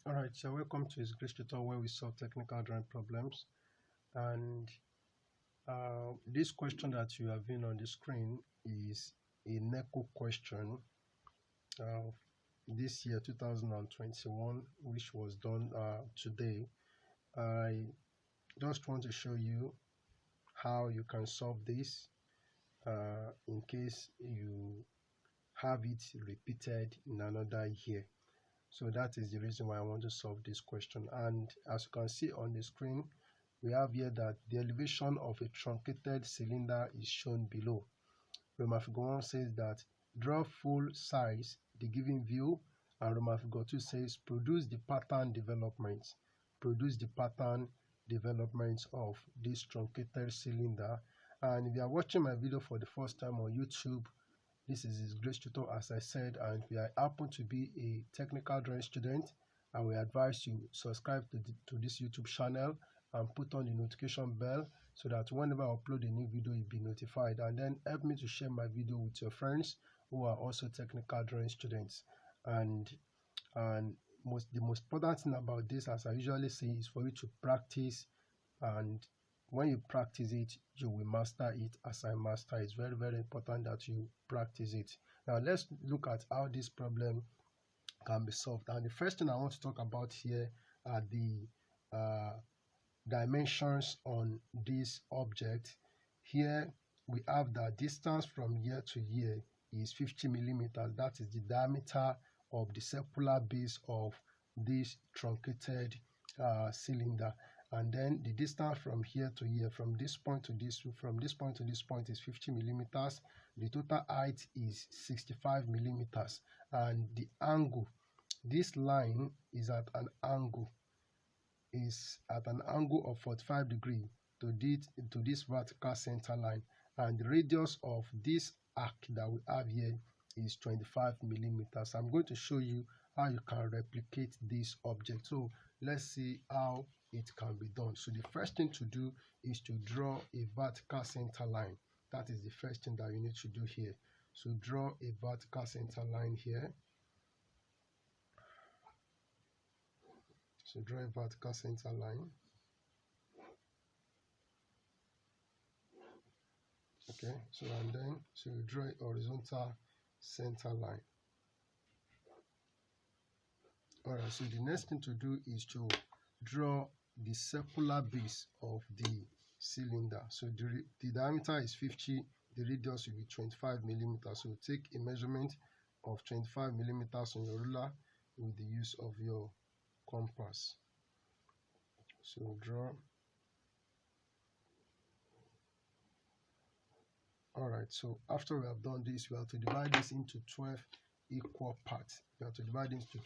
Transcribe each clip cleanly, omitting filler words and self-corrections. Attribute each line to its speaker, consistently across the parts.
Speaker 1: Alright, so welcome to this English tutorial where we solve technical drawing problems. And this question that you have been on the screen is a NECO question of this year 2021, which was done today. I just want to show you how you can solve this in case you have it repeated in another year. So that is the reason why I want to solve this question. And as you can see on the screen, we have here that the elevation of a truncated cylinder is shown below. Roman figure 1 says that draw full size the given view, and Roman figure 2 says produce the pattern development. Produce the pattern development of this truncated cylinder. And if you are watching my video for the first time on YouTube, this is his Grace Tutor, as I said, and we happen to be a technical drawing student, and we advise you subscribe to this YouTube channel and put on the notification bell so that whenever I upload a new video, you'll be notified. And then help me to share my video with your friends who are also technical drawing students. And the most important thing about this, as I usually say, is for you to practice, and when you practice it, you will master it as I master it. It's very, very important that you practice it. Now, let's look at how this problem can be solved. And the first thing I want to talk about here are the dimensions on this object. Here, we have the distance from here to here is 50 millimeters. That is the diameter of the circular base of this truncated cylinder. And then the distance from here to here, from this point to this point is 50 millimeters. The total height is 65 millimeters. And the angle, this line is at an angle of 45 degrees to this vertical center line. And the radius of this arc that we have here is 25 millimeters. I'm going to show you how you can replicate this object. So let's see how it can be done. So the first thing to do is to draw a vertical center line. That is the first thing that you need to do here. So draw a vertical center line here. So draw a vertical center line. Okay, so and then you draw a horizontal center line. Alright, so the next thing to do is to draw the circular base of the cylinder. So the diameter is 50, the radius will be 25 millimeters. So take a measurement of 25 millimeters on your ruler with the use of your compass. So draw. Alright, so after we have done this, we have to divide this into 12 equal parts. We have to divide it into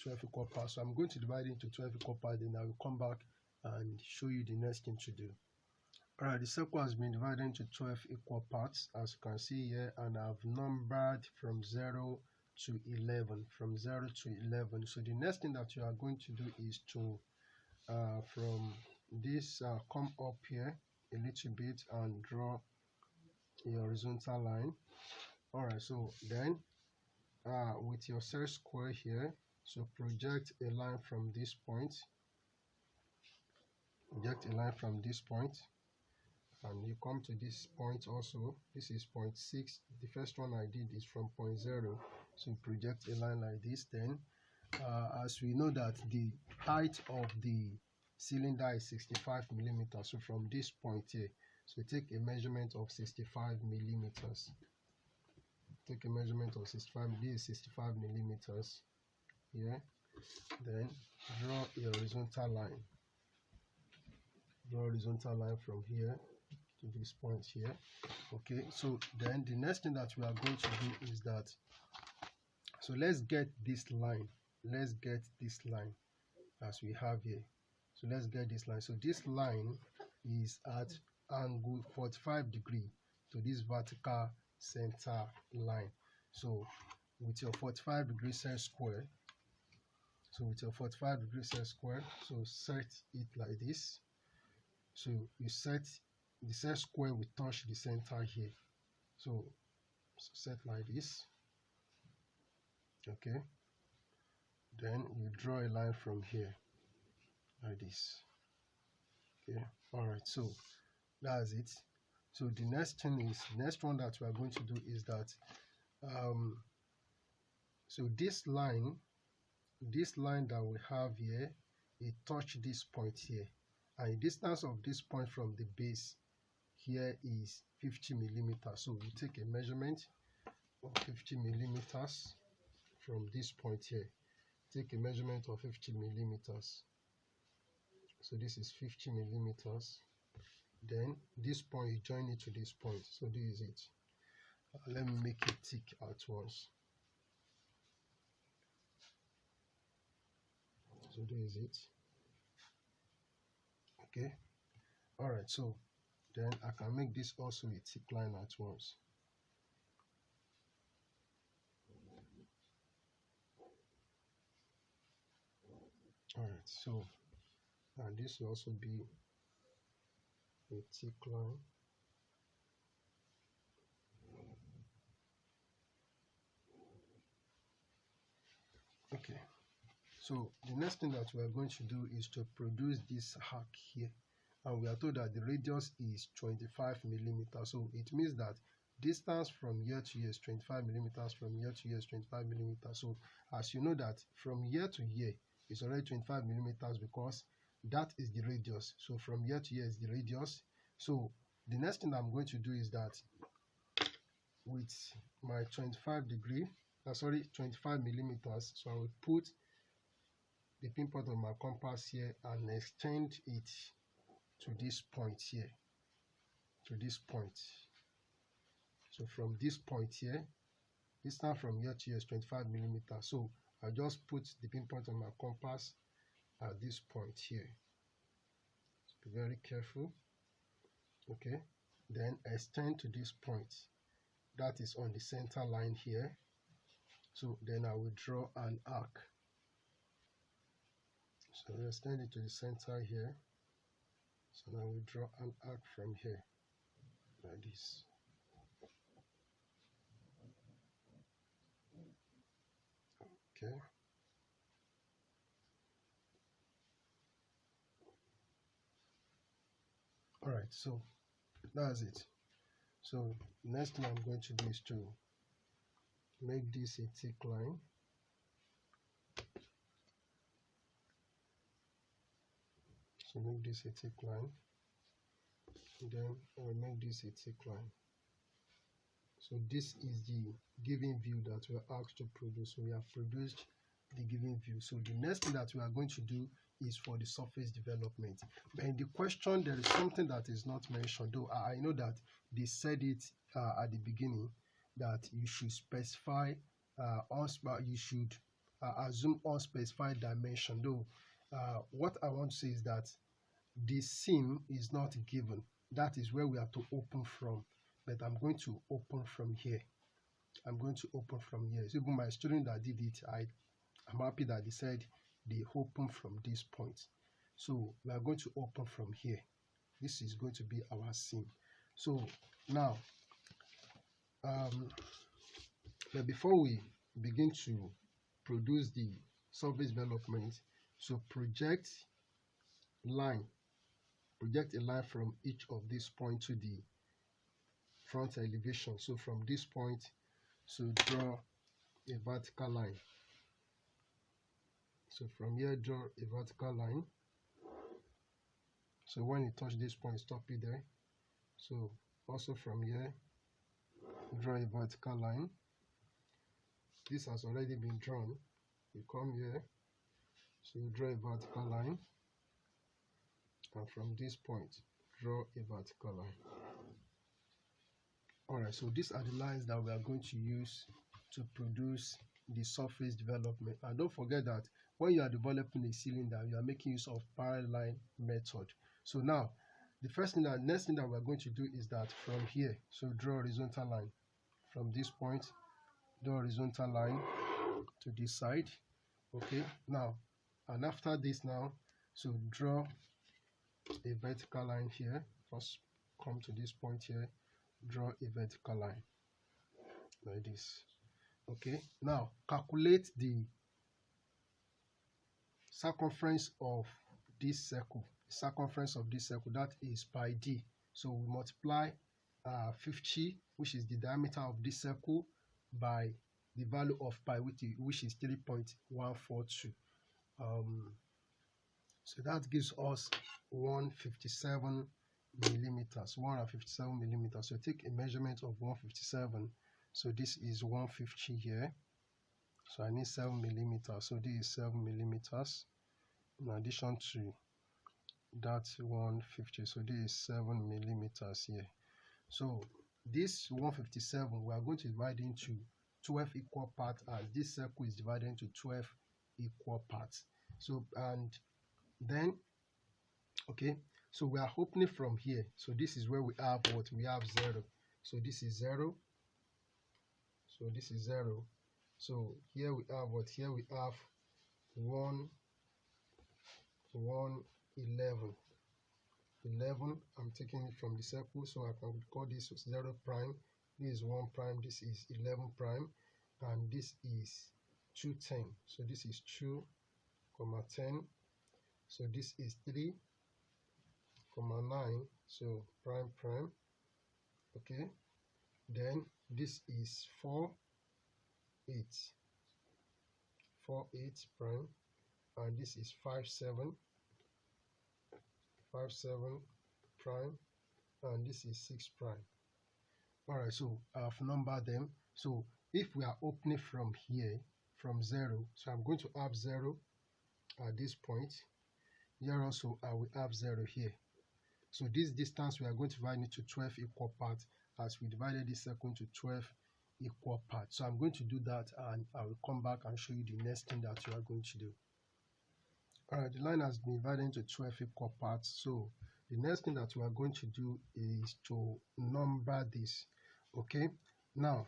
Speaker 1: 12 equal parts. So I'm going to divide it into 12 equal parts, then I will come back and show you the next thing to do. Alright, the circle has been divided into 12 equal parts, as you can see here, and I've numbered from 0 to 11. From 0 to 11. So the next thing that you are going to do is to, from this, come up here a little bit and draw a horizontal line. Alright, so then with your set square here, so project a line from this point. Project a line from this point, and you come to this point also. This is point 6. The first one I did is from point 0. So project a line like this. Then, as we know that the height of the cylinder is 65 millimeters, so from this point here, so take a measurement of 65 millimeters. Take a measurement of 65. This is 65 millimeters here. Then draw a horizontal line. Draw a horizontal line from here to this point here. Okay, so then the next thing that we are going to do is that, so let's get this line. Let's get this line as we have here. So let's get this line. So this line is at angle 45 degrees to this vertical center line. So with your 45 degrees set square, so set it like this. So you set the set square will touch the center here. So set like this. Okay. Then you draw a line from here like this. Okay, all right, so that's it. So the next one that we are going to do is that so this line that we have here, it touch this point here, and the distance of this point from the base here is 50 millimeters. So we take a measurement of 50 millimeters from this point here. Take a measurement of 50 millimeters. So this is 50 millimeters. Then this point, you join it to this point. So this is it. Let me make it tick at once. So this is it. Okay. All right. So then I can make this also a tick line at once. All right. So and this will also be a tick line. Okay. So the next thing that we are going to do is to produce this arc here, and we are told that the radius is 25 millimeters. So it means that distance from here to here is 25 millimeters, from here to here is 25 millimeters. So as you know that from here to here is already 25 millimeters because that is the radius. So from here to here is the radius. So the next thing I'm going to do is that with my 25 millimeters, so I will put the pinpoint of my compass here and extend it to this point here, to this point. So from this point here, distance from here to here is 25 millimeters. So I just put the pinpoint on my compass at this point here. Be very careful. Okay, then extend to this point that is on the center line here. So then I will draw an arc. So we extend it to the center here. So now we draw an arc from here like this. Okay. All right, so that's it. So next thing I'm going to do is to make this a thick line. So make this a thick line. Then I'll make this a thick line. So this is the given view that we are asked to produce. So we have produced the given view. So the next thing that we are going to do is for the surface development. But in the question, there is something that is not mentioned, though I know that they said it at the beginning, that you should specify, you should assume unspecified dimension, though what I want to say is that the seam is not given. That is where we have to open from, but I'm going to open from here. I'm going to open from here. So even my student that did it, I'm happy that they said they open from this point. So we are going to open from here. This is going to be our seam. So now, but before we begin to produce the surface development, so project a line from each of these points to the front elevation. So from this point, so draw a vertical line. So from here, draw a vertical line. So when you touch this point, stop it there. So also from here, draw a vertical line. This has already been drawn. You come here, so you draw a vertical line, and from this point, draw a vertical line. Alright, so these are the lines that we are going to use to produce the surface development. And don't forget that when you are developing a cylinder, you are making use of parallel line method. So now, next thing that we are going to do is that from here, so draw a horizontal line. From this point, draw a horizontal line to this side. Okay, now, and after this now, so draw a vertical line here. First, come to this point here, draw a vertical line like this. Okay, now calculate the circumference of this circle, that is pi d. So we multiply 50, which is the diameter of this circle, by the value of pi, which is 3.142. So that gives us 157 millimeters. 157 millimeters. So take a measurement of 157. So this is 150 here. So I need 7 millimeters. So this is 7 millimeters in addition to that 150. So this is 7 millimeters here. So this 157 we are going to divide into 12 equal parts, as this circle is divided into 12 equal parts. So and then okay, so we are opening from here. So this is where we have what? We have 0. So this is 0. So this is 0. So here we have what? Here we have 1, 11. 11, I'm taking it from the circle, so I can call this 0 prime, this is 1 prime, this is 11 prime, and this is 2, 10. So this is 2, 10. So this is 3, 9. So prime, prime. Okay. Then this is 4, 8. 4, 8 prime. And this is 5, 7. 5, 7 prime. And this is 6 prime. Alright, so I've numbered them. So if we are opening from here, from 0, so I'm going to have 0 at this point. Here also I will have 0 here. So this distance we are going to divide into 12 equal parts, as we divided this circle into 12 equal parts. So I'm going to do that, and I will come back and show you the next thing that you are going to do. Alright, the line has been divided into 12 equal parts. So the next thing that we are going to do is to number this. Okay, now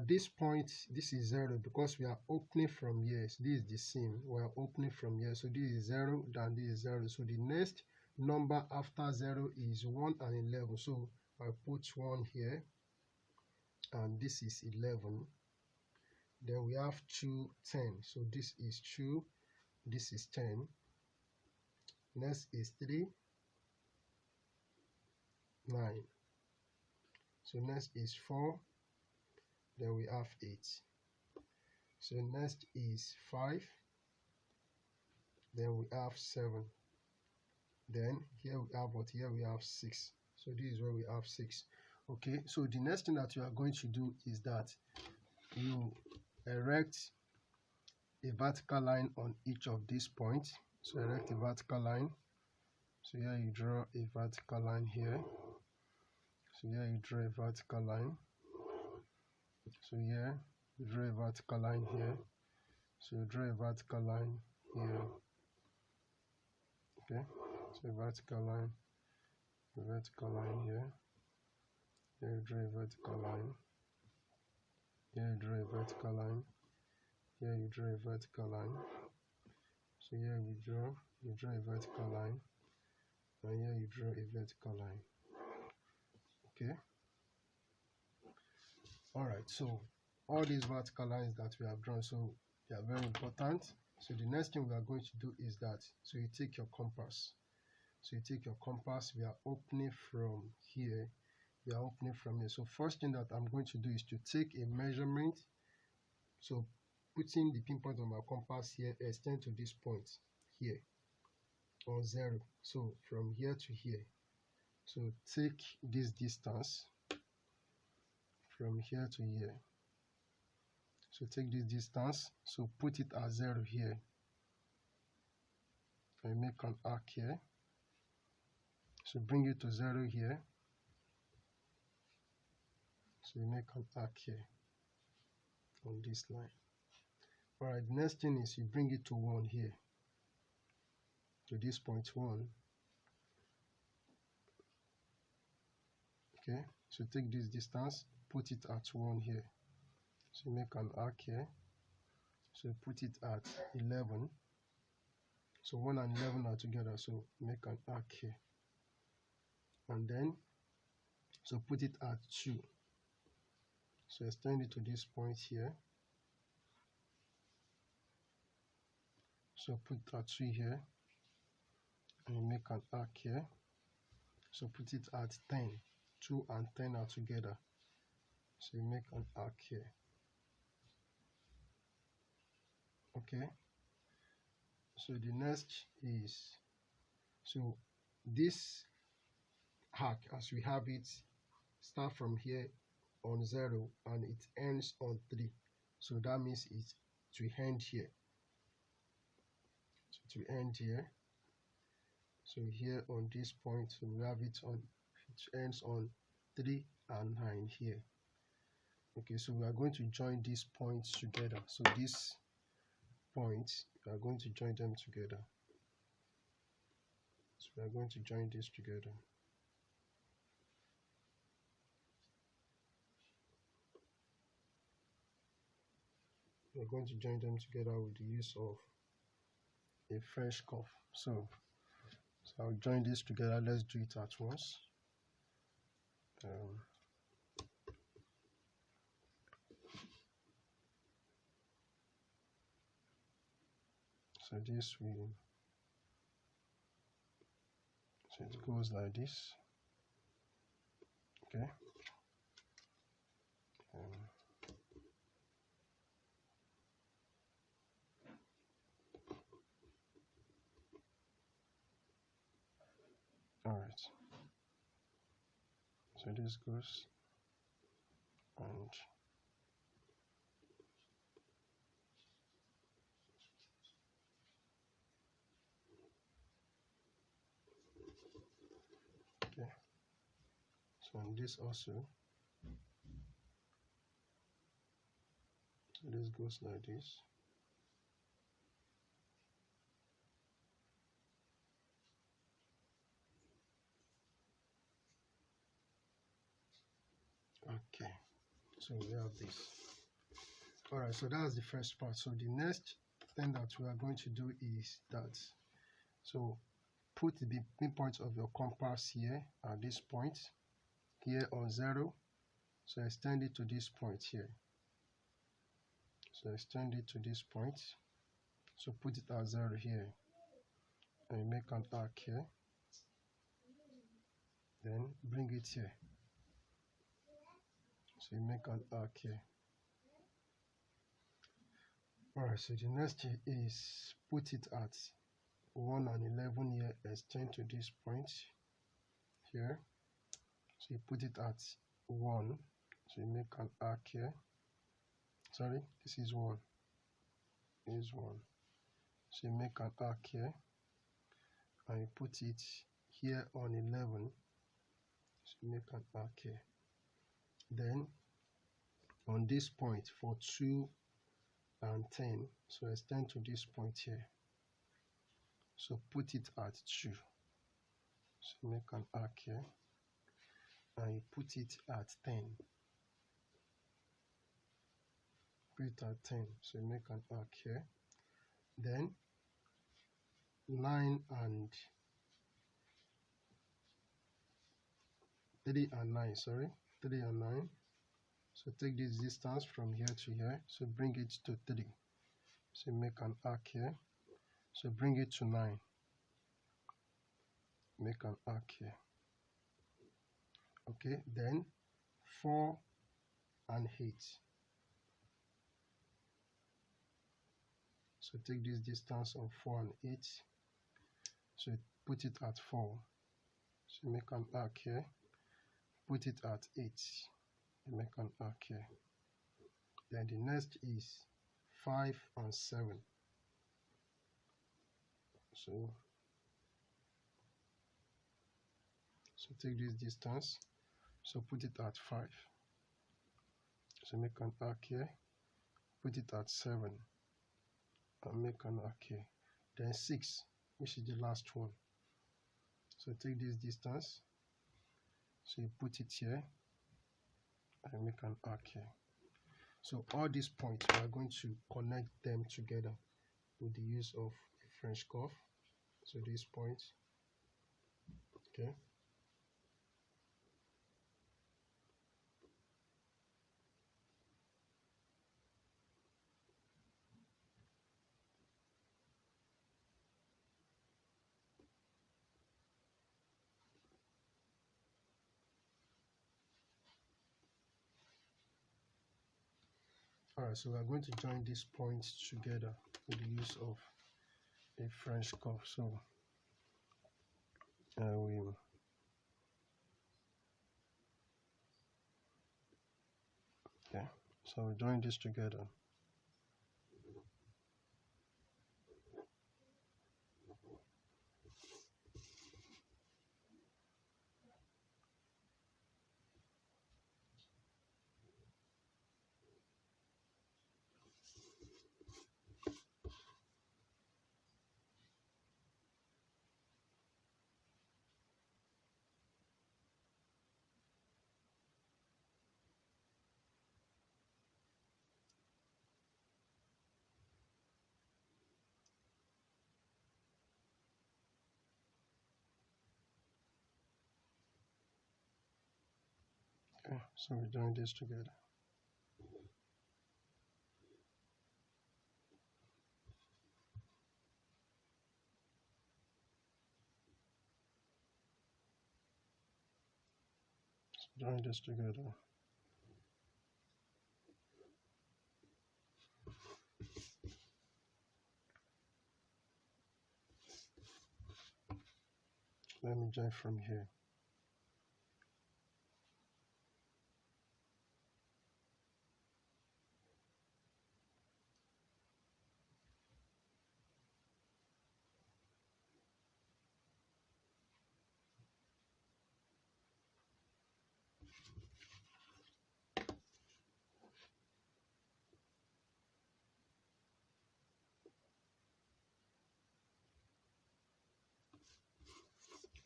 Speaker 1: this point, this is 0 because we are opening from here. So this is the seam, we are opening from here. So this is 0, then this is 0. So the next number after 0 is 1 and 11. So I put 1 here, and this is 11. Then we have 2, 10. So this is 2, this is 10. Next is 3, 9. So next is 4. Then we have 8. So next is 5. Then we have 7. Then here we have what? Here we have 6. So this is where we have 6. Okay, so the next thing that you are going to do is that you erect a vertical line on each of these points. So erect a vertical line. So here you draw a vertical line here. So here you draw a vertical line. So here you draw a vertical line here. So you draw a vertical line here. Okay, so a vertical line here. Here you draw a vertical line. Here you draw a vertical line. Here you draw a vertical line. So here you draw a vertical line. And here you draw a vertical line. Okay. Alright, so all these vertical lines that we have drawn, so they are very important. So the next thing we are going to do is that, so you take your compass. So you take your compass, we are opening from here. We are opening from here. So first thing that I'm going to do is to take a measurement. So putting the pinpoint on my compass here, extend to this point here, or 0. So from here to here. So take this distance from here to here. So take this distance, so put it at 0 here. I make an arc here. So bring it to 0 here. So you make an arc here on this line. Alright, the next thing is you bring it to 1 here. To this point 1. Okay, so take this distance, put it at 1 here. So make an arc here. So put it at 11. So 1 and 11 are together, so make an arc here. And then, so put it at 2. So extend it to this point here. So put a 2 here and you make an arc here. So put it at 10. 2 and 10 are together. So you make an arc here. Okay. So the next is, so this arc as we have it start from here on 0 and it ends on 3. So that means it to end here. So to end here. So here on this point, so we have it on, it ends on 3 and 9 here. Okay, so we are going to join these points together. So these points, we are going to join them together. So we are going to join this together. We are going to join them together with the use of a French curve. So I'll join this together. Let's do it at once. So this will, so it goes like this. Okay. All right. So this goes and okay. So and this also. So this goes like this. Okay, so we have this. All right, so that's the first part. So the next thing that we are going to do is that, so put the midpoint of your compass here at this point here on 0. So extend it to this point here. So extend it to this point. So put it at 0 here and make an arc here. Then bring it here. So you make an arc here. Alright, so the next is put it at 1 and 11 here, extend to this point here. So you put it at 1. So you make an arc here. Sorry, this is 1. This is 1. So you make an arc here and you put it here on 11. So you make an arc here. Then on this point for 2 and 10, so extend to this point here. So put it at 2. So make an arc here and you put it at 10. Put it at 10. So make an arc here. Then 9 and 3 and 9, sorry, 3 and 9. So take this distance from here to here. So bring it to 3. So make an arc here. So bring it to 9. Make an arc here. Okay, then 4 and 8. So take this distance of 4 and 8. So put it at 4. So make an arc here. Put it at 8. Make an arc here. Then the next is 5 and 7. So take this distance. So put it at 5. So make an arc here. Put it at 7. And make an arc here. Then 6, which is the last one. So take this distance. So you put it here and make an arc here. So all these points, we are going to connect them together with the use of a French curve. So these points, okay. Alright, so we are going to join these points together with the use of a French curve. So I will so we join this together. Okay, so we join this together. So join this together. Let me join from here.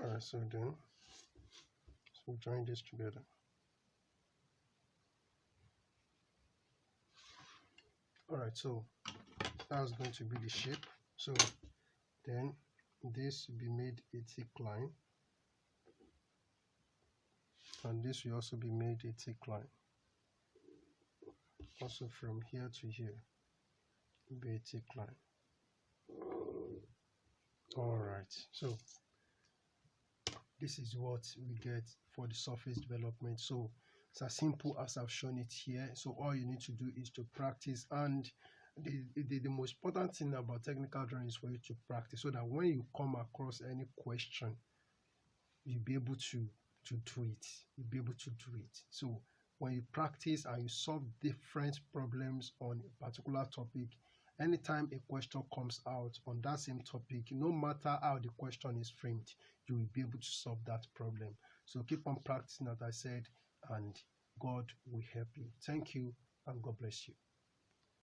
Speaker 1: Alright, so join this together. Alright, so that's going to be the shape. So then this will be made a thick line, and this will also be made a thick line. Also from here to here will be a thick line. Alright, so this is what we get for the surface development. So it's as simple as I've shown it here. So all you need to do is to practice, and the most important thing about technical drawing is for you to practice, so that when you come across any question, you'll be able to do it. You'll be able to do it. So when you practice and you solve different problems on a particular topic, anytime a question comes out on that same topic, no matter how the question is framed, you will be able to solve that problem. So keep on practicing, as I said, and God will help you. Thank you, and God bless you.